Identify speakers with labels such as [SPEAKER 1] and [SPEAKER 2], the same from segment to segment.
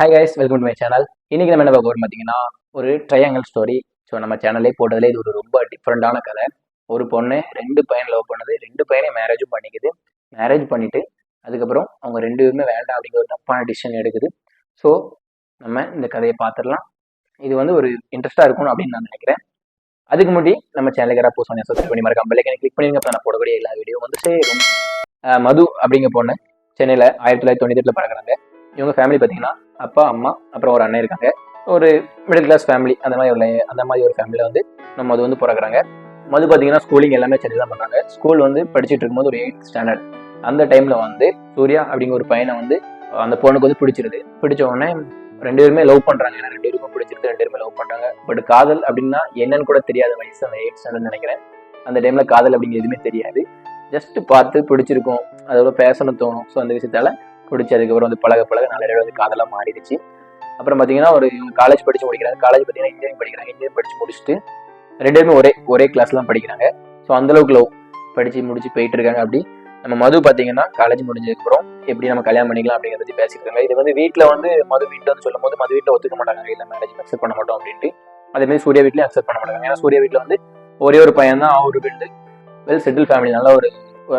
[SPEAKER 1] Hi guys, welcome to my channel. இன்னைக்கு நம்ம என்ன பார்க்க போறோம் பார்த்தீங்கன்னா, ஒரு ட்ரையாங்கிள் ஸ்டோரி. ஸோ நம்ம சேனல்லே போட்டதுல இது ஒரு ரொம்ப டிஃப்ரெண்டான கதை. ஒரு பொண்ணு 2 பையன் லவ் பண்ணுது, 2 பையனையும் மேரேஜும் பண்ணிக்குது. மேரேஜ் பண்ணிட்டு அதுக்கப்புறம் அவங்க 2 பேருமே வேண்டாம் அப்படிங்கிற ஒரு தப்பான டிசிஷன் எடுக்குது. ஸோ நம்ம இந்த கதையை பார்த்துடலாம். இது வந்து ஒரு இன்ட்ரெஸ்டாக இருக்கும் அப்படின்னு நான் நினைக்கிறேன். அதுக்கு முன்னாடி நம்ம சேனலுக்கு யாராவது போஸ்ட் பண்ணி சப்ஸ்கிரைப் பண்ணி மறக்காம பெல் ஐகானை கிளிக் பண்ணிருங்க. அப்போ நான் போடக்கூடிய எல்லா வீடியோ வந்து சேரும். மது அப்படிங்கிற பொண்ணு சென்னையில் 1998 பிறகுறாங்க. இவங்க ஃபேமிலி பார்த்தீங்கன்னா அப்பா, அம்மா, அப்புறம் ஒரு அண்ணன் இருக்காங்க. ஒரு மிடில் கிளாஸ் ஃபேமிலி அந்த மாதிரி ஒரு ஃபேமிலியில் வந்து நம்ம மது வந்து பிறகுறாங்க. மது பார்த்தீங்கன்னா ஸ்கூலிங் எல்லாமே சென்னை தான் பண்ணுறாங்க. ஸ்கூல் வந்து படிச்சுட்டு இருக்கும்போது ஒரு 8th ஸ்டாண்டர்ட் அந்த டைமில் வந்து சூர்யா அப்படிங்கிற ஒரு பையனை வந்து அந்த பொண்ணுக்கு வந்து பிடிச்சிருது. பிடிச்ச உடனே 2 பேருமே லவ் பண்ணுறாங்க. ஏன்னா 2 பேருக்கும் பிடிச்சிருக்கு, 2 பேருமே லவ் பண்ணுறாங்க. பட் காதல் அப்படின்னா என்னன்னு கூட தெரியாத வயசு அந்த 8th ஸ்டாண்டர்ட் நினைக்கிறேன். அந்த டைமில் காதல் அப்படிங்கிறது எதுவுமே தெரியாது. ஜஸ்ட் பார்த்து பிடிச்சிருக்கும், அதோட பேசணும் தோணும். ஸோ அந்த விஷயத்தால பிடிச்சி அதுக்கப்புறம் வந்து பழக நாளே வந்து காதலாக மாறிடுச்சு. அப்புறம் பார்த்தீங்கன்னா இவங்க காலேஜ் படிச்சு முடிக்கிறாங்க. காலேஜ் பார்த்தீங்கன்னா இன்ஜினியரிங் படிக்கிறாங்க. இன்ஜினியரிங் படிச்சு முடிச்சுட்டு 2 பேருமே ஒரே கிளாஸ் தான் படிக்கிறாங்க. ஸோ அந்தளவுக்கு லவ் படிச்சு முடிச்சு போயிட்டு இருக்காங்க. அப்படி நம்ம மது பார்த்தீங்கன்னா காலேஜ் முடிஞ்சதுக்கப்புறம் எப்படி நம்ம கல்யாணம் பண்ணிக்கலாம் அப்படிங்கிறத பற்றி பேசிட்டு இருக்காங்க. இது வந்து வீட்டில் வந்து மது வீட்டில் வந்து சொல்லும் போது மது வீட்டில் ஒத்துக்க மாட்டாங்க, இல்லை மேரேஜ் அக்செப்ட் பண்ண மாட்டோம் அப்படின்ட்டு. அதேமாதிரி சூர்யா வீட்லையும் அக்செப்ட் பண்ண மாட்டாங்க. ஏன்னா சூர்யா வீட்டில் வந்து ஒரே ஒரு பையன் தான். அவரு வீட்டு வெல் செட்டில் ஃபேமிலி, நல்ல ஒரு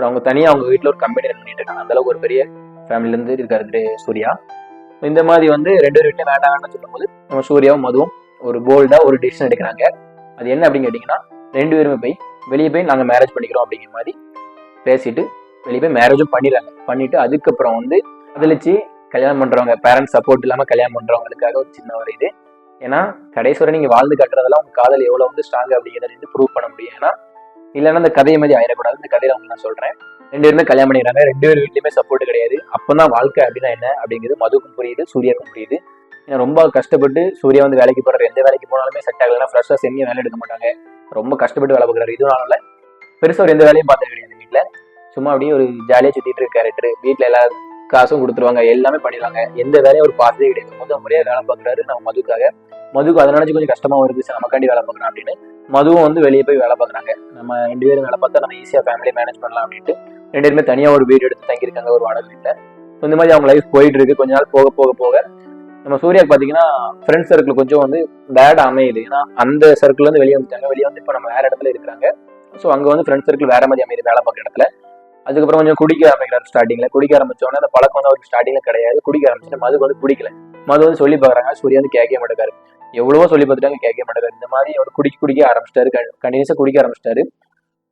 [SPEAKER 1] அவங்க தனியாக அவங்க வீட்டில் ஒரு கம்பெனி ரன் பண்ணிட்டு இருக்காங்க. அந்தளவுக்கு ஒரு பெரிய ஃபேமிலியிலேருந்து இருக்காரு சூர்யா. இந்த மாதிரி வந்து 2 பேர் வீட்லையும் வேண்டாம்னு சொல்லும் போது நம்ம சூர்யாவும் மதுவும் ஒரு போல்டாக ஒரு டிசிஷன் எடுக்கிறாங்க. அது என்ன அப்படின்னு கேட்டிங்கன்னா, 2 பேருமே வெளியே போய் நாங்கள் மேரேஜ் பண்ணிக்கிறோம் அப்படிங்கிற மாதிரி பேசிட்டு வெளியே போய் மேரேஜும் பண்ணிடுறாங்க. பண்ணிட்டு அதுக்கப்புறம் வந்து காதலிச்சு கல்யாணம் பண்ணுறவங்க, பேரண்ட்ஸ் சப்போர்ட் இல்லாமல் கல்யாணம் பண்ணுறவங்களுக்காக ஒரு சின்ன ஒரு இது. ஏன்னா கடைசி வரை நீங்கள் வாழ்ந்து காட்டுறதெல்லாம் உங்கள் காதல் எவ்வளோ வந்து ஸ்ட்ராங் அப்படிங்கிறத வந்து ப்ரூவ் பண்ண முடியும். ஏன்னா இல்லைன்னா இந்த கதையை மாதிரி ஆயிடக்கூடாது. இந்த கதையில அவங்க நான் சொல்றேன். 2 பேருமே கல்யாணம் பண்ணிடுறாங்க. 2 பேர் வீட்லயுமே சப்போர்ட் கிடையாது. அப்பதான் வாழ்க்கை அப்படின்னா என்ன அப்படிங்கிறது மதுக்கும் புரியுது, சூர்யாவுக்கும் புரியுது. ஏன்னா ரொம்ப கஷ்டப்பட்டு சூர்யா வந்து வேலைக்கு போறாரு. எந்த வேலைக்கு போனாலுமே செட் ஆகலைன்னா ஃப்ரெஷ்ஷாக செம்மியாக வேலை எடுக்க மாட்டாங்க. ரொம்ப கஷ்டப்பட்டு வேலை பார்க்குறாரு. இதனால பெருசாக ஒரு எந்த வேலையும் பார்த்தது கிடையாது வீட்டில். சும்மா அப்படியே ஒரு ஜாலியாக சுற்றிட்டு இருக்க கேரக்டர். வீட்டில் எல்லா காசும் கொடுத்துருவாங்க, எல்லாமே பண்ணிடுவாங்க. எந்த வேலையும் ஒரு பார்த்ததே கிடையாது. முதல் முறையாக வேலை பார்க்குறாரு நம்ம மதுக்கு அதை நினைச்சு கொஞ்சம் கஷ்டமாவும் இருக்கு. நமக்காண்டி வேலை பார்க்குறோம் அப்படின்னு மதுவும் வந்து வெளியே போய் வேலை பார்க்குறாங்க. நம்ம 2 பேரும் வேலை பார்த்தா நம்ம ஈஸியாக ஃபேமிலி மேனேஜ் பண்ணலாம் அப்படின்ட்டு 2 பேருமே தனியாக ஒரு வீடு எடுத்து தங்கியிருக்காங்க ஒரு வாடகை வீட்டில். இந்த மாதிரி அவங்க லைஃப் போயிட்டு இருக்கு. கொஞ்ச நாள் போக நம்ம சூர்யாவுக்கு பார்த்தீங்கன்னா ஃப்ரெண்ட் சர்க்கிள் கொஞ்சம் வந்து பேட் அமையுது. ஏன்னா அந்த சர்க்கிள் வந்து வெளியே வந்துட்டாங்க. வெளியே வந்து இப்போ நம்ம வேற இடத்துல இருக்கிறாங்க. ஸோ அங்கே வந்து ஃப்ரெண்ட் சர்க்கிள் வேற மாதிரி அமையுது வேலை பார்க்குற இடத்துல. அதுக்கப்புறம் கொஞ்சம் குடிக்க ஆரம்பிக்கிறார். ஸ்டார்டிங்கில் குடிக்க ஆரம்பிச்சோன்னா அந்த பழக்கம் வந்து அவருக்கு ஸ்டார்டிங்கில் கிடையாது. குடிக்க ஆரம்பிச்சுட்டு மதுக்கு வந்து பிடிக்கல. மது வந்து சொல்லி பார்க்குறாங்க. சூர்யா வந்து கேட்க மாட்டேங்காரு. எவ்வளவோ சொல்லி பார்த்துட்டாங்க, கேட்க மாட்டேங்காரு. இந்த மாதிரி அவர் குடிக்க ஆரம்பிச்சிட்டாரு. கண்டினியூஸாக குடிக்க ஆரம்பிச்சிட்டாரு.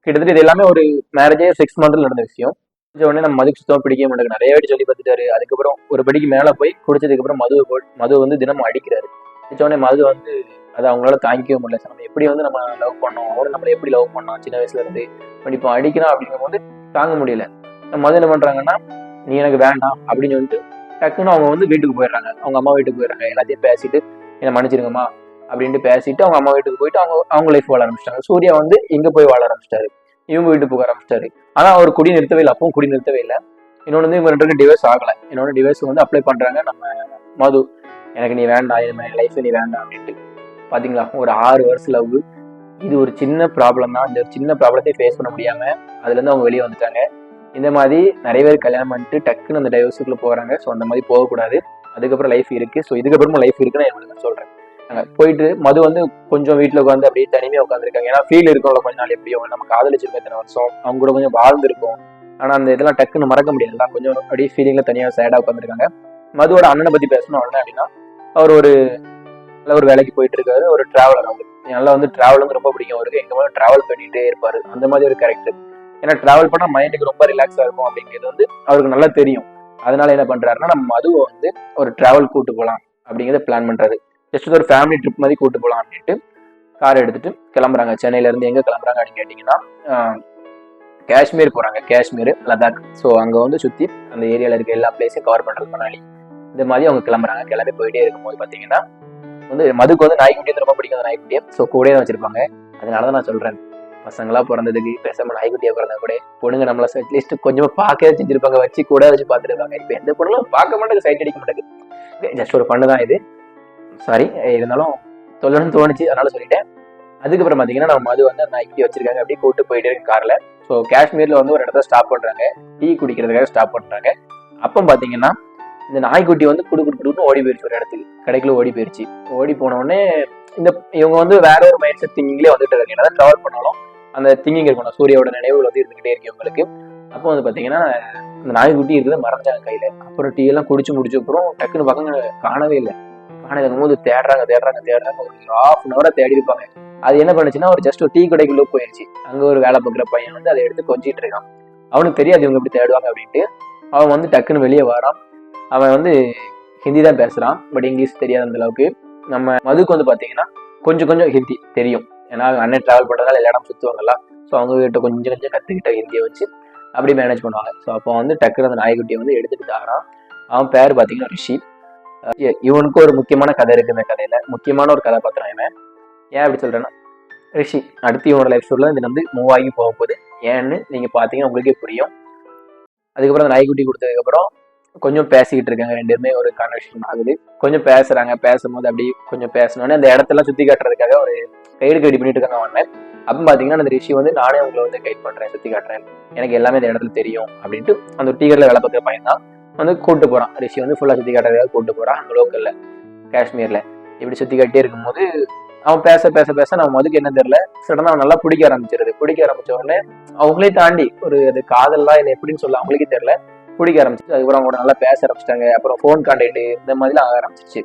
[SPEAKER 1] கிட்டத்தட்ட இது எல்லாமே ஒரு மேரேஜே 6 மந்த்ல நடந்த விஷயம். உடனே நம்ம மதுக்கு சுத்தமாக பிடிக்க மாட்டேங்க. நிறைய வாட்டி சொல்லி பார்த்துட்டாரு. அதுக்கப்புறம் ஒரு படிக்கு மேலே போய் குடிச்சதுக்கு அப்புறம் மது வந்து தினமும் அடிக்கிறாரு. உடனே மது வந்து அதை அவங்களால தாங்கிக்கவே முடியல. நம்ம எப்படி வந்து நம்ம லவ் பண்ணோம், அவரு நம்மளை எப்படி லவ் பண்ணோம் சின்ன வயசுல இருந்து, இப்போ அடிக்கிறான் அப்படிங்கும் போது தாங்க முடியல. நம்ம மது என்ன பண்றாங்கன்னா, நீ எனக்கு வேண்டாம் அப்படின்னு சொல்லிட்டு டக்குன்னு அவங்க வந்து வீட்டுக்கு போயிடுறாங்க. அவங்க அம்மா வீட்டுக்கு போயிடுறாங்க. எல்லாத்தையும் பேசிட்டு என்ன மன்னிச்சிருங்கம்மா அப்படின்ட்டு பேசிட்டு அவங்க அம்மா வீட்டுக்கு போயிட்டு அவங்க லைஃப் வாழ ஆரம்பிச்சிட்டாங்க. சூர்யா வந்து இங்க போய் வாழ ஆரம்பிச்சிட்டாரு. இவங்க வீட்டுக்கு போக ஆரம்பிச்சிட்டாரு. ஆனா அவர் குடி நிறுத்தவே இல்லை. அப்பவும் குடி நிறுத்தவே இல்லை. இன்னொன்று வந்து இவங்க 2 பேரும் டிவோர்ஸ் ஆகலை. இன்னொன்று டிவோர்ஸ் வந்து அப்ளை பண்றாங்க நம்ம மது. எனக்கு நீ வேண்டாம், என் லைஃப்ல நீ வேண்டாம் அப்படின்ட்டு. பாத்தீங்களா, ஒரு 6 வருஷம் லவ். இது ஒரு சின்ன ப்ராப்ளம் தான். இந்த சின்ன ப்ராப்ளத்தை ஃபேஸ் பண்ண முடியாம அதுல இருந்து அவங்க வெளியே வந்துட்டாங்க. இந்த மாதிரி நிறைய பேர் கல்யாணம் பண்ணிட்டு டக்குன்னு அந்த டைவர்ஸுக்குள்ள போறாங்க. ஸோ அந்த மாதிரி போகக்கூடாது. அதுக்கப்புறம் லைஃப் இருக்கு. ஸோ இதுக்கப்புறமா லைஃப் இருக்குன்னு நான் சொல்றேன். போயிட்டு மது வந்து கொஞ்சம் வீட்டில் உட்காந்து அப்படியே தனிமையாக உட்காந்துருக்காங்க. ஏன்னா ஃபீல் இருக்கும்ல கொஞ்ச நாள் எப்படியோ நம்ம காதலிச்சிருக்கோம் இத்தனை வருஷம், அவங்க கூட கொஞ்சம் வாழ்ந்துருக்கும். ஆனால் அந்த இதெல்லாம் டக்குன்னு மறக்க முடியாதுல்ல. கொஞ்சம் அப்படியே ஃபீலிங்ல தனியாக சேடாக உட்காந்துருக்காங்க. மதுவோட அண்ணனை பத்தி பேசணும் என்ன அப்படின்னா, அவர் ஒரு நல்ல ஒரு வேலைக்கு போயிட்டு இருக்காரு. ஒரு டிராவலர். அவரு நல்லா வந்து டிராவல் வந்து ரொம்ப பிடிக்கும் அவருக்கு. எங்க மேலே டிராவல் பண்ணிட்டே இருப்பாரு. அந்த மாதிரி ஒரு கேரக்டர். ஏன்னா டிராவல் பண்ணா மைண்டுக்கு ரொம்ப ரிலாக்ஸா இருக்கும் அப்படிங்கிறது வந்து அவருக்கு நல்லா தெரியும். அதனால என்ன பண்றாருன்னா, நம்ம மதுவை வந்து ஒரு டிராவல் கூட்டு போகலாம் அப்படிங்கிறத பிளான் பண்றாரு. ஜஸ்ட் ஒரு ஃபேமிலி ட்ரிப் மாதிரி கூட்டு போகலாம் அப்படின்ட்டு கார் எடுத்துட்டு கிளம்புறாங்க. சென்னையில இருந்து எங்க கிளம்புறாங்க அப்படின்னு கேட்டீங்கன்னா, காஷ்மீர் போறாங்க. காஷ்மீர், லடாக். ஸோ அங்க வந்து சுத்தி அந்த ஏரியால இருக்க எல்லா பிளேஸையும் கவர் பண்றது மணாலி. இந்த மாதிரி அவங்க கிளம்புறாங்க. கிளம்பி போயிட்டே இருக்கும்போது பாத்தீங்கன்னா வந்து மதுக்கு வந்து நாய்க்குட்டி ரொம்ப பிடிக்கும். அந்த நாய்க்குட்டியை ஸோ கூடயே தான் வச்சிருப்பாங்க. அதனாலதான் நான் சொல்றேன், பசங்களா பிறந்ததுக்கு பேசாம நாய்க்குட்டியா பிறந்தா கூட பொண்ணுங்க நம்மள அட்லீஸ்ட் கொஞ்சமா பார்க்க செஞ்சிருப்பாங்க, வச்சு கூட வச்சு பார்த்துருப்பாங்க. இப்போ எந்த பொண்ணுங்களும் பார்க்க மாட்டேங்க, சைட் அடிக்க மாட்டேங்க. ஜஸ்ட் ஒரு பண்ணு தான் இது. சாரி, இருந்தாலும் சொல்லணும்னு தோணுச்சு, அதனால சொல்லிட்டேன். அதுக்கப்புறம் பாத்தீங்கன்னா நம்ம மது வந்து அந்த நாய்க்குட்டி வச்சிருக்காங்க. அப்படியே கூட்டு போயிட்டே இருக்கு கார்ல. ஸோ காஷ்மீர்ல வந்து ஒரு இடத்துல ஸ்டாப் பண்றாங்க. டீ குடிக்கிறதுக்காக ஸ்டாப் பண்றாங்க. அப்போ பாத்தீங்கன்னா இந்த நாய்க்குட்டி வந்து குடுன்னு ஓடி போயிருச்சு ஒரு இடத்துக்கு, கடைக்குள்ள ஓடி போயிருச்சு. ஓடி போன உடனே இந்த இவங்க வந்து வேற ஒரு மைண்ட் செட் திங்கிங்லேயே வந்துட்டு இருக்காங்க. என்னதான் டிராவல் பண்ணாலும் அந்த திங்கிங் இருக்கணும், சூர்யாவோட நினைவுகள் வந்து இருந்துகிட்டே இருக்கு இவங்களுக்கு. அப்போ வந்து பாத்தீங்கன்னா இந்த நாய்க்குட்டி இருக்கிறத மறந்துட்டாங்க கையில. அப்புறம் டீ எல்லாம் குடிச்சு முடிச்ச அப்புறம் டக்குன்னு பக்கம் காணவே இல்லை. காண போது தேடுறாங்க ஒரு ½ அன் ஹவரா தேடி இருப்பாங்க. அது என்ன பண்ணுச்சுன்னா ஒரு ஜஸ்ட் ஒரு டீ கடைக்குள்ள போயிருச்சு. அங்க ஒரு வேலை பார்க்குற பையன் வந்து அதை எடுத்து கொஞ்சிட்டு இருக்கான். அவனுக்கு தெரியாது இவங்க எப்படி தேடுவாங்க அப்படின்ட்டு. அவன் வந்து டக்குன்னு வெளியே வரான். அவன் வந்து ஹிந்தி தான் பேசுறான், பட் இங்கிலீஷ் தெரியாத அந்த அளவுக்கு. நம்ம மதுக்கு வந்து பாத்தீங்கன்னா கொஞ்சம் கொஞ்சம் ஹிந்தி தெரியும், ஏன்னா அண்ணன் டிராவல் பண்றதுனால எல்லா இடம் சுத்துவாங்கல்ல. ஸோ அவங்க கிட்ட கொஞ்சம் கொஞ்சம் கத்துக்கிட்ட ஹிந்தியை வச்சு அப்படி மேனேஜ் பண்ணுவாங்க. ஸோ அப்போ வந்து டக்குனு அந்த நாய்க்குட்டியை வந்து எடுத்துட்டு தாரான். அவன் பேர் பார்த்தீங்கன்னா ரிஷி. இவனுக்கு ஒரு முக்கியமான கதை இருக்கு. இந்த கதையில முக்கியமான ஒரு கதாபாத்திரம் இவன். ஏன் அப்படி சொல்றேன்னா, ரிஷி அடுத்து இவனோட லைஃப் ஸ்டோரியில் இது வந்து மூவ் ஆகி போக போகுது. ஏன்னு நீங்க பாத்தீங்கன்னா உங்களுக்கே புரியும். அதுக்கப்புறம் அந்த நாய்க்குட்டி கொடுத்ததுக்கப்புறம் கொஞ்சம் பேசிக்கிட்டு இருக்காங்க ரெண்டு பேருமே, ஒரு கான்வர்சேஷன் ஆகுது. கொஞ்சம் பேசுறாங்க. பேசும்போது அப்படி கொஞ்சம் பேசணுன்னே அந்த இடத்தெல்லாம் சுத்தி காட்டுறதுக்காக ஒரு கைடு ரெடி பண்ணிட்டு இருக்காங்க அவனை. அப்போ பாத்தீங்கன்னா அந்த ரிஷி வந்து நானே உங்களை வந்து கைட் பண்றேன், சுத்தி காட்டுறேன், எனக்கு எல்லாமே இந்த இடத்துல தெரியும் அப்படின்ட்டு அந்த டீ கடையில் வேலை பார்க்குற பையன் தான் வந்து கூட்டு போறான். ரிஷி வந்து ஃபுல்லா சுத்தி காட்டுறதுக்காக கூட்டு போறான் அந்த லோக்கல்ல, காஷ்மீர்ல. இப்படி சுத்தி காட்டிட்டே இருக்கும்போது அவன் பேச பேச பேச நம்ம மதுக்கு என்ன தெரியல, சடனா அவன் நல்லா பிடிக்க ஆரம்பிச்சிருது. பிடிக்க ஆரம்பிச்ச உடனே அவங்களே தாண்டி ஒரு அது காதல்லாம் இல்லை எப்படின்னு சொல்ல அவங்களுக்கே தெரியல, பிடிக்க ஆரம்பிச்சிச்சு. அதுக்கப்புறம் அவங்க நல்லா பேச ஆரம்பிச்சிட்டாங்க. அப்புறம் ஃபோன் கான்டாக்ட் இந்த மாதிரிலாம் ஆக ஆரம்பிச்சிச்சு.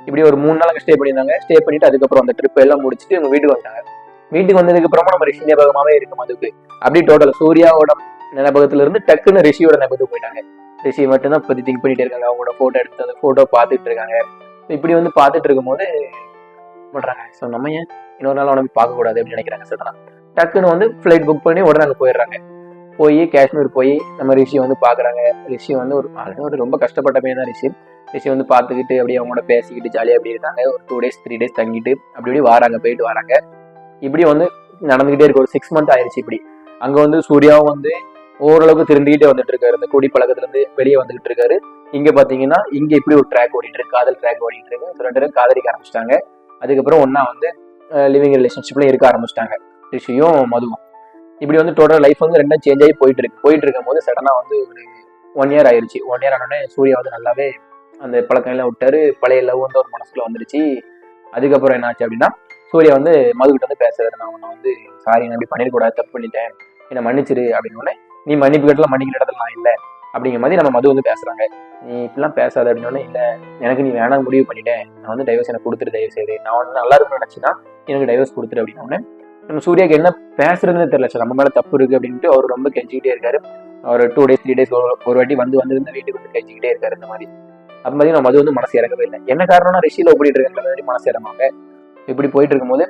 [SPEAKER 1] இப்படி ஒரு 3 நாள் ஸ்டே பண்ணியிருந்தாங்க. ஸ்டே பண்ணிட்டு அதுக்கப்புறம் அந்த ட்ரிப் எல்லாம் முடிச்சுட்டு இவங்க வீட்டுக்கு வந்தாங்க. வீட்டுக்கு வந்ததுக்கு அப்புறமா நம்ம ரிஷி ஞாபகமாவே இருக்கு மதுக்கு. அப்படி டோட்டல் சூர்யாவோட ஞாபகத்துல இருந்து டக்குன்னு ரிஷியோட ஞாபகத்துக்கு போயிட்டாங்க. ரிஷி மட்டும் தான் பத்தி திங்க் பண்ணிட்டே இருக்காங்க. அவங்களோட போட்டோ எடுத்து அந்த போட்டோ பார்த்துட்டு இருக்காங்க. இப்படி வந்து பார்த்துட்டு இருக்கும் போது பண்றாங்க, ஸோ நம்ம ஏன் இன்னொரு நாள் அவனை பார்க்க கூடாது அப்படின்னு நினைக்கிறாங்க. சடனா டக்குன்னு வந்து ஃபிளைட் புக் பண்ணி உடனே அங்கே போயிடுறாங்க. போய் காஷ்மீர் போய் நம்ம ரிஷி வந்து பாக்குறாங்க. ரிஷி வந்து ஒரு ரொம்ப கஷ்டப்பட்ட பையன் தான் ரிஷி. ரிஷி வந்து பார்த்துக்கிட்டு அப்படியே அவங்களோட பேசிக்கிட்டு ஜாலியாக அப்படி இருக்காங்க. ஒரு 2 days 3 days தங்கிட்டு அப்படி வராங்க, போயிட்டு வராங்க. இப்படி வந்து நடந்துகிட்டே இருக்கு. ஒரு 6 months ஆயிடுச்சு. இப்படி அங்க வந்து சூர்யாவும் வந்து ஓரளவுக்கு திரும்பிக்கிட்டே வந்துட்டு இருக்காரு. அந்த குடி பழக்கத்துல இருந்து வெளியே வந்துகிட்டு இருக்காரு. இங்க பாத்தீங்கன்னா இங்க இப்படி ஒரு ட்ராக் ஓடிட்டு இருக்கு, காதல் ட்ராக் ஓடிட்டு இருக்கு. 2 பேரும் காதலிக்க ஆரம்பிச்சிட்டாங்க. அதுக்கப்புறம் ஒன்னா வந்து லிவிங் ரிலேஷன்ஷிப்ல இருக்க ஆரம்பிச்சிட்டாங்க ரிஷியும் மதுவும். இப்படி வந்து டோட்டல் லைஃப் வந்து ரெண்டும் சேஞ்ச் ஆகி போயிட்டு இருக்கும் போது சடனா வந்து ஒரு 1 year ஆயிருச்சு. 1 year ஆனோடனே சூர்யா வந்து நல்லாவே அந்த பழக்கம் எல்லாம் விட்டாரு. பழைய லவ் வந்து ஒரு மனசுக்குள்ள வந்துருச்சு. அதுக்கப்புறம் என்ன ஆச்சு அப்படின்னா, சூர்யா வந்து மதுகிட்ட வந்து பேசுறாரு, நான் உன்னை வந்து சாரி, நான் இப்படி பண்ணிடக்கூடாது, தப்பு பண்ணிட்டேன், என்னை மன்னிச்சிரு அப்படின்னு. நீ மன்னிப்பு கேட்டல மன்னிக்கிற இடத்துல நான் இல்லை அப்படிங்கிற மாதிரி நம்ம மது வந்து பேசுறாங்க. நீ இப்படிலாம் பேசாத அப்படின்னு. இல்லை, எனக்கு நீ வேணாம் முடிவு பண்ணிட்டேன், நான் வந்து டைவர்ஸ் எனக்கு கொடுத்துட்டு தயவு செய்து, நான் வந்து நல்லா இருக்குன்னு நினைச்சுன்னா எனக்கு டைவர்ஸ் கொடுத்துரு அப்படின்னு. நம்ம சூர்யாக்கு என்ன பேசுறதுன்னு தெரியல, சார் நம்ம மேல தப்பு இருக்கு அப்படின்ட்டு அவர் ரொம்ப கெஞ்சிக்கிட்டே இருக்காரு. ஒரு 2 days 3 days ஒரு வாட்டி வந்து வீட்டுக்கு வந்து கெஞ்சிக்கிட்டே இருக்காரு இந்த மாதிரி. அப்ப மாதிரி நம்ம அது வந்து மனசு இறங்கவே இல்லை. என்ன காரணம்னா ரிஷியில ஓடிட்டு இருக்காங்க, மனசு இறங்குவாங்க. இப்படி போயிட்டு இருக்கும்போது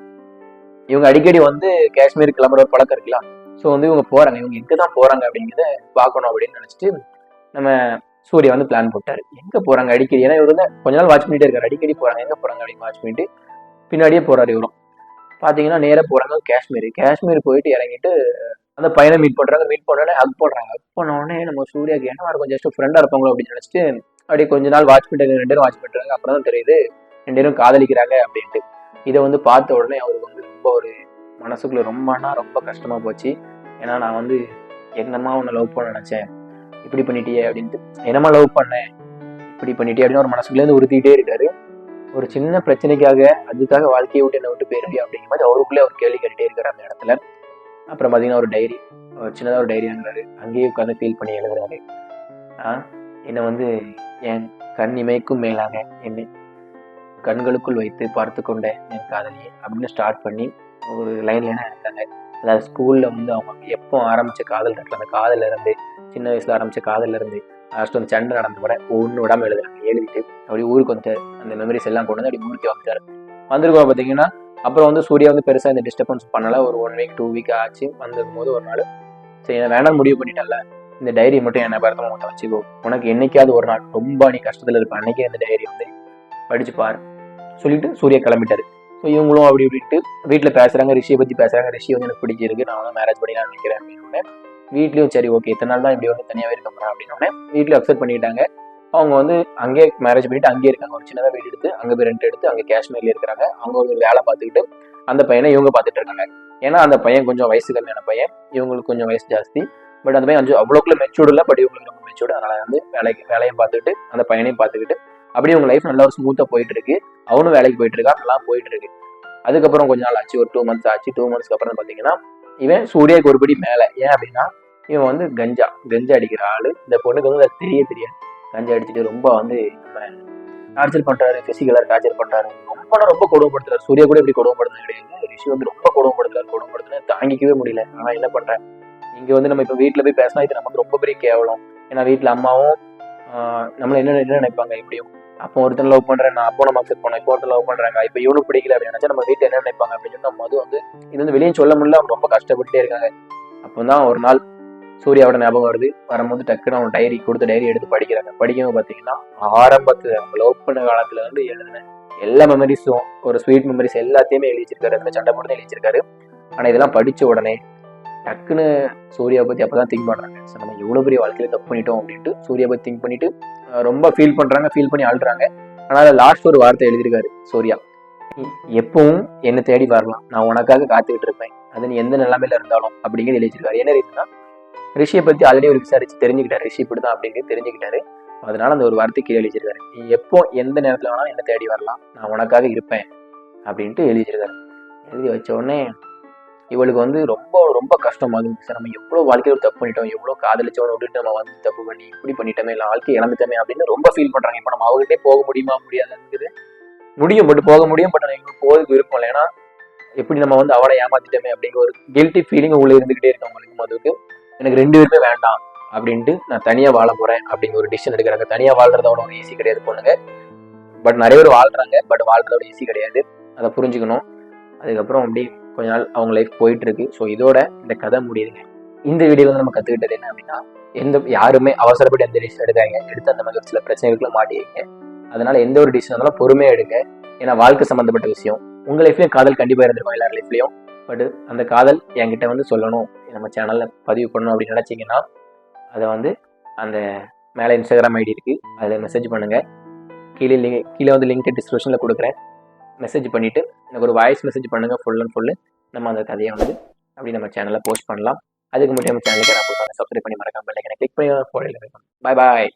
[SPEAKER 1] இவங்க அடிக்கடி வந்து காஷ்மீர் கிளம்புற ஒரு பழக்கம் இருக்கலாம். ஸோ வந்து இவங்க போறாங்க, இவங்க எங்கதான் போறாங்க அப்படிங்கிறத பார்க்கணும் அப்படின்னு நினைச்சிட்டு நம்ம சூர்யா வந்து பிளான் போட்டாரு. எங்க போறாங்க அடிக்கடி, ஏன்னா இவர் வந்து கொஞ்ச நாள் வாட்ச் பண்ணிட்டே இருக்காரு. அடிக்கடி போறாங்க, எங்க போறாங்க அப்படின்னு வாட்ச் பண்ணிட்டு பின்னாடியே போறாரு இவரும். பாத்தீங்கன்னா நேராக போறாங்க காஷ்மீர் போயிட்டு இறங்கிட்டு அந்த பையனை மீட் பண்றாங்க. மீட் பண்ணோடனே ஹக் பண்றாங்க. ஹக் பண்ண உடனே நம்ம சூர்யாக்கு என்ன இருக்கும், ஜஸ்ட் ஃப்ரெண்டா இருப்பாங்களோ அப்படின்னு நினைச்சிட்டு அப்படியே கொஞ்ச நாள் வாட்ச் பண்ணிட்டு 2 பேரும் வாட்ச் பண்றாங்க. அப்புறம் தான் தெரியுது 2 பேரும் காதலிக்கிறாங்க அப்படின்ட்டு. இதை வந்து பார்த்த உடனே அவருக்கு வந்து ரொம்ப ஒரு மனசுக்குள்ள ரொம்ப கஷ்டமா போச்சு. ஏன்னா நான் வந்து என்னம்மா உன்னை லவ் பண்ண நினைச்சேன், இப்படி பண்ணிட்டியே அப்படின்ட்டு. என்னம்மா லவ் பண்ணேன், இப்படி பண்ணிட்டியே அப்படின்னு ஒரு மனசுக்குள்ளேருந்து உறுத்திக்கிட்டே இருக்காரு. ஒரு சின்ன பிரச்சனைக்காக அதுக்காக வாழ்க்கையை விட்டு என்னை விட்டு போயிருவியா அப்படிங்கிற மாதிரி அவருக்குள்ளே அவர் கேள்வி கேட்டுட்டே இருக்காரு அந்த இடத்துல. அப்புறம் பார்த்தீங்கன்னா ஒரு டைரி, ஒரு சின்னதாக ஒரு டைரி எழுதுறாரு. அங்கேயே உட்காந்து ஃபீல் பண்ணி எழுதுறாரு. என்னை வந்து என் கண் இமைக்கும் மேலாக என்னை கண்களுக்குள் வைத்து பார்த்து கொண்டேன் என் காதலியை அப்படின்னு ஸ்டார்ட் பண்ணி ஒரு லைன்ல என்ன எடுத்தாங்க. அதாவது ஸ்கூல்ல வந்து அவங்க எப்போ ஆரம்பிச்ச காதல் இருக்கு, அந்த காதல இருந்து சின்ன வயசுல ஆரம்பிச்ச காதல்ல இருந்து லாஸ்ட் வந்து சண்டை நடந்து கூட ஒன்று விடாம எழுதுறாங்க. எழுதிட்டு அப்படி ஊருக்கு வந்து அந்த மெமரிஸ் எல்லாம் கொண்டு வந்து அப்படி ஊருக்கு வந்துட்டாரு. வந்திருக்கோம் பார்த்தீங்கன்னா அப்புறம் வந்து சூர்யா வந்து பெருசாக இந்த டிஸ்டர்பன்ஸ் பண்ணல. ஒரு 1 week 2 week ஆச்சு. வந்திருக்கும் போது ஒரு நாள் சரி வேணாம் முடிவு பண்ணிட்டல, இந்த டைரி மட்டும் என்ன பார்த்தோம் உன்னை வச்சுக்கோ, உனக்கு என்னைக்காவது ஒரு நாள் ரொம்ப நீ கஷ்டத்துல இருப்ப அன்னைக்கே இந்த டைரி வந்து படிச்சு பாரு சொல்லிட்டு சூர்யா கிளம்பிட்டாரு. ஸோ இவங்களும் அப்படி இப்படின்ட்டு வீட்டில் பேசுறாங்க, ரிஷியை பற்றி பேசுறாங்க. ரிஷி வந்து எனக்கு பிடிச்சிருக்கு, நான் வந்து மேரேஜ் பண்ணி நான் நினைக்கிறேன் அப்படின்னு. வீட்லயும் சரி ஓகே இத்தனை நாள் தான் இப்படி வந்து தனியாகவே இருக்க போறேன் அப்படின்னு வீட்டில் அக்செப்ட் பண்ணிட்டாங்க. அவங்க வந்து அங்கேயே மேரேஜ் பண்ணிட்டு அங்கேயே இருக்காங்க. ஒரு சின்னதாக வீடு எடுத்து அங்கே போய் ரெண்ட் எடுத்து அங்கே காஷ்மீர்ல இருக்கிறாங்க. அவங்க ஒரு வேலை பார்த்துக்கிட்டு அந்த பையனை இவங்க பார்த்துட்டு இருக்காங்க. ஏன்னா அந்த பையன் கொஞ்சம் வயசு கம்மியான பையன், இவங்களுக்கு கொஞ்சம் வயசு ஜாஸ்தி. பட் அந்த பையன் அவ்வளோக்குள்ள மெச்சூர்டு இல்லை, பட் இவங்களுக்கு ரொம்ப மெச்சூர்டு. அதனால வந்து வேலையும் பார்த்துக்கிட்டு அந்த பையனையும் பார்த்துக்கிட்டு அப்படியே உங்க லைஃப் நல்லா ஒரு ஸ்மூத்தாக போயிட்டு இருக்கு. அவனும் வேலைக்கு போயிட்டு இருக்கா, நல்லா போயிட்டு இருக்கு. அதுக்கப்புறம் கொஞ்ச நாள் ஆச்சு, ஒரு 2 months ஆச்சு. 2 monthsக்கு அப்புறம் பார்த்தீங்கன்னா இவன் சூர்யாவுக்கு ஒருபடி மேலே. ஏன் அப்படின்னா இவன் வந்து கஞ்சா அடிக்கிற ஆளு. இந்த பொண்ணுக்கு வந்து அது தெரியாது. கஞ்சா அடிச்சுட்டு ரொம்ப வந்து நம்ம டார்ச்சர் பண்றாரு, பிசிக்கலாக டார்ச்சர் பண்றாரு, ரொம்ப கொடுமைப்படுத்துறாரு. சூர்யா கூட இப்படி கொடுமைப்படுத்துறது கிடையாது, ரிஷி வந்து ரொம்ப கொடுமைப்படுத்துறாரு தாங்கிக்கவே முடியல. ஆனா என்ன பண்றேன், இங்க வந்து நம்ம இப்போ வீட்டில் போய் பேசினா இது நமக்கு ரொம்ப பெரிய கேவலம். ஏன்னா வீட்டில் அம்மாவும் நம்மள என்ன நினைப்பாங்க, எப்படியும் அப்போ ஒருத்தன் லவ் பண்றேன், நான் அப்போ நம்ம அக்செப்ட் பண்ணோம், இப்போ ஒருத்தர் லவ் பண்றாங்க, இப்போ இவனுக்கு பிடிக்கல அப்படின்னு நினைச்சா நம்ம வீட்டில் என்ன நினைப்பாங்க அப்படின்னு சொல்லி நம்ம வந்து இது வந்து வெளியே சொல்ல முடியல. அவங்க ரொம்ப கஷ்டப்பட்டுட்டே இருக்காங்க. அப்போதான் ஒரு நாள் சூர்யாவோட ஞாபகம் வருது. வரும்போது டக்குன்னு அவன் டைரி எடுத்து படிக்கிறாங்க. படிக்கவும் பார்த்தீங்கன்னா ஆரம்பத்தில் அவங்க லவ் பண்ண காலத்துல இருந்து எழுதின எல்லா மெமரிஸும், ஒரு ஸ்வீட் மெமரிஸ் எல்லாத்தையுமே எழுதி வச்சிருக்காரு. அந்த சண்டை போட்டு எழுதி வச்சிருக்காரு. ஆனா இதெல்லாம் படிச்ச உடனே டக்குன்னு சூர்யாவை பத்தி அப்பதான் திங்க் பண்றாங்க. நம்ம எவ்வளவு பெரிய வாழ்க்கையில தப்பு பண்ணிட்டோம் அப்படின்ட்டு சூர்யா பத்தி திங்க் பண்ணிட்டு ரொம்ப ஃபீல் பண்ணி அழுறாங்க. ஆனால் லாஸ்ட் ஒரு வார்த்தை எழுதியிருக்காரு சூர்யா, எப்பவும் என்னை தேடி வரலாம், நான் உனக்காக காத்துக்கிட்டு இருப்பேன், அது நீ எந்த நிலைமையில இருந்தாலும் அப்படிங்கிறது எழுதிச்சிருக்காரு. என்ன ரீசன்னா ரிஷியை பத்தி ஆல்ரெடி ஒரு விசாரிச்சு தெரிஞ்சுக்கிட்டாரு, ரிஷி இப்படிதான் அப்படிங்கிறது தெரிஞ்சுக்கிட்டாரு. அதனால அந்த ஒரு வார்த்தை கீழே எழுதிச்சிருக்காரு, நீ எப்போ எந்த நேரத்துல வேணாலும் என்ன தேடி வரலாம், நான் உனக்காக இருப்பேன் அப்படின்ட்டு எழுதிச்சிருக்காரு. எழுதி வச்ச உடனே இவளுக்கு வந்து ரொம்ப ரொம்ப கஷ்டமாகுது. சார் நம்ம எவ்வளவு வாழ்க்கையில தப்பு பண்ணிட்டோம், எவ்வளவு காதலிச்சவனை விட்டுட்டு நம்ம வந்து தப்பு பண்ணி இப்படி பண்ணிட்டோமே, இல்லை வாழ்க்கையை இழந்துட்டோமே அப்படின்னு ரொம்ப ஃபீல் பண்றாங்க. இப்போ நம்ம அவங்ககிட்டே போக முடியுமா, முடியாதுங்கிறது முடியும், பட் போக முடியும், பட் எங்களுக்கு போகிறதுக்கு விருப்பம் இல்லை. ஏன்னா எப்படி நம்ம வந்து அவளை ஏமாத்திட்டோமே அப்படிங்கிற ஒரு கில்ட்டி ஃபீலிங் உள்ள இருந்துகிட்டே இருக்கு அவங்களுக்கு. அதுக்கு எனக்கு 2 பேருமே வேண்டாம் அப்படின்ட்டு நான் தனியா வாழ போறேன் அப்படிங்கிற ஒரு டிசிஷன் எடுக்கிறாங்க. தனியா வாழ்றது அவ்வளோ ஈஸி கிடையாது பொண்ணுங்க, பட் நிறைய பேர் வாழ்றாங்க, பட் வாழ்றதோட ஈஸி கிடையாது, அதை புரிஞ்சுக்கணும். அதுக்கப்புறம் அப்படி கொஞ்ச நாள் அவங்க லைஃப் போயிட்டு இருக்கு. ஸோ இதோட இந்த கதை முடியுதுங்க. இந்த வீடியோல வந்து நம்ம கத்துக்கிட்டது என்ன அப்படின்னா, யாருமே அவசரப்பட்டு எந்த டிசிஷன் எடுத்து அந்த மாதிரி சில பிரச்சனைகளுக்குள்ள மாட்டிங்க. அதனால எந்த ஒரு டிசிஷன் இருந்தாலும் பொறுமையா எடுங்க. ஏன்னா வாழ்க்கை சம்பந்தப்பட்ட விஷயம். உங்க லைஃப்லயும் காதல் கண்டிப்பா இருந்திருக்கும், எல்லார் லைஃப்லயும். பட் அந்த காதல் என்கிட்ட வந்து சொல்லணும், நம்ம சேனல்ல பதிவு பண்ணணும் அப்படின்னு நினைச்சீங்கன்னா அதை வந்து அந்த மேலே இன்ஸ்டாகிராம் ஐடி இருக்கு, அதில் மெசேஜ் பண்ணுங்க. கீழே வந்து லிங்க் டிஸ்கிரிப்ஷன்ல கொடுக்குறேன். மெசேஜ் பண்ணிட்டு எனக்கு ஒரு வாய்ஸ் மெசேஜ் பண்ணுங்க, ஃபுல் அண்ட் ஃபுல்லு நம்ம அந்த கதையை வந்து அப்படி நம்ம சேனலில் போஸ்ட் பண்ணலாம். அதுக்கு மட்டும் நம்ம சேனலுக்கு நான் சப்ஸ்கிரைப் பண்ணி மறக்காம பெல் ஐகானை கிளிக் பண்ணி ஃபாலோ பண்ணுங்க. பாய் பாய்.